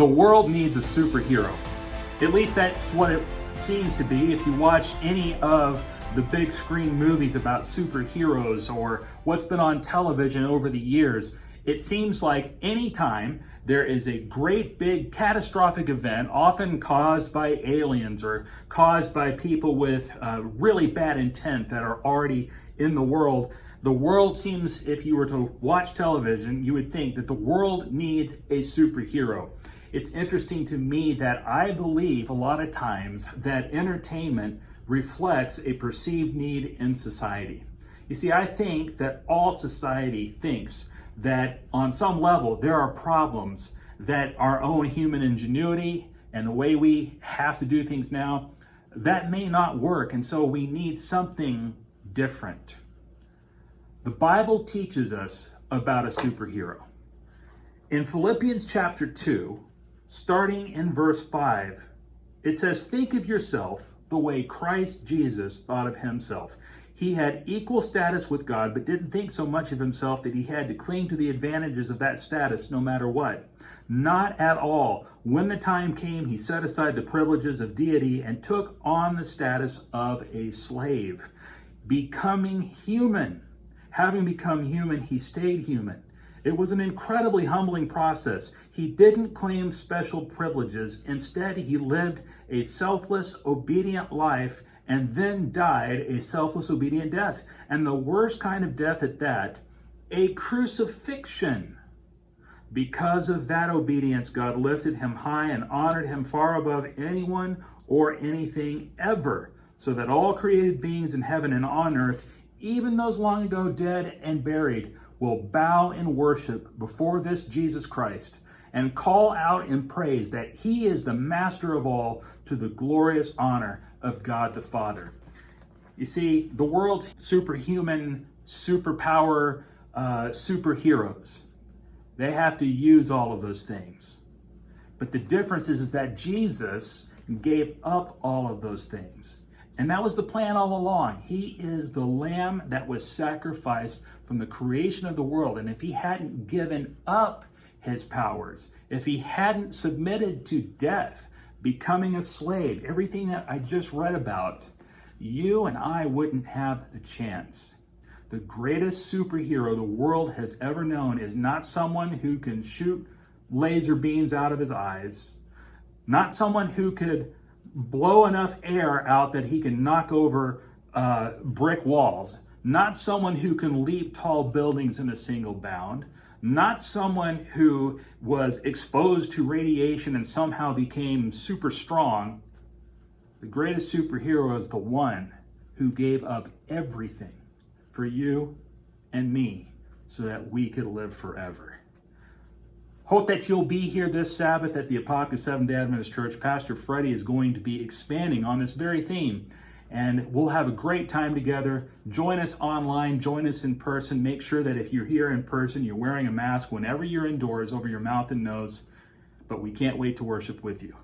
The world needs a superhero. At least that's what it seems to be if you watch any of the big screen movies about superheroes or what's been on television over the years. It seems like anytime there is a great big catastrophic event, often caused by aliens or caused by people with really bad intent that are already in the world seems, if you were to watch television, you would think that the world needs a superhero. It's interesting to me that I believe a lot of times that entertainment reflects a perceived need in society. You see, I think that all society thinks that on some level there are problems that our own human ingenuity and the way we have to do things now, that may not work, and so we need something different. The Bible teaches us about a superhero. In Philippians chapter 2, starting in verse 5, it says, "Think of yourself the way Christ Jesus thought of himself. He had equal status with God, but didn't think so much of himself that he had to cling to the advantages of that status no matter what. Not at all. When the time came, he set aside the privileges of deity and took on the status of a slave, becoming human. Having become human, he stayed human. It was an incredibly humbling process. He didn't claim special privileges. Instead, he lived a selfless, obedient life and then died a selfless, obedient death. And the worst kind of death at that, a crucifixion. Because of that obedience, God lifted him high and honored him far above anyone or anything ever, so that all created beings in heaven and on earth, even those long ago dead and buried, will bow in worship before this Jesus Christ and call out in praise that he is the master of all, to the glorious honor of God the Father." You see, the world's superhuman, superpower, superheroes, they have to use all of those things. But the difference is that Jesus gave up all of those things. And that was the plan all along. He is the lamb that was sacrificed from the creation of the world. And if he hadn't given up his powers, if he hadn't submitted to death, becoming a slave, everything that I just read about, you and I wouldn't have a chance. The greatest superhero the world has ever known is not someone who can shoot laser beams out of his eyes, not someone who could blow enough air out that he can knock over brick walls, not someone who can leap tall buildings in a single bound, not someone who was exposed to radiation and somehow became super strong. The greatest superhero is the one who gave up everything for you and me so that we could live forever. Hope that you'll be here this Sabbath at the Apopka Seventh-day Adventist Church. Pastor Freddie is going to be expanding on this very theme, and we'll have a great time together. Join us online, join us in person. Make sure that if you're here in person, you're wearing a mask whenever you're indoors over your mouth and nose, but we can't wait to worship with you.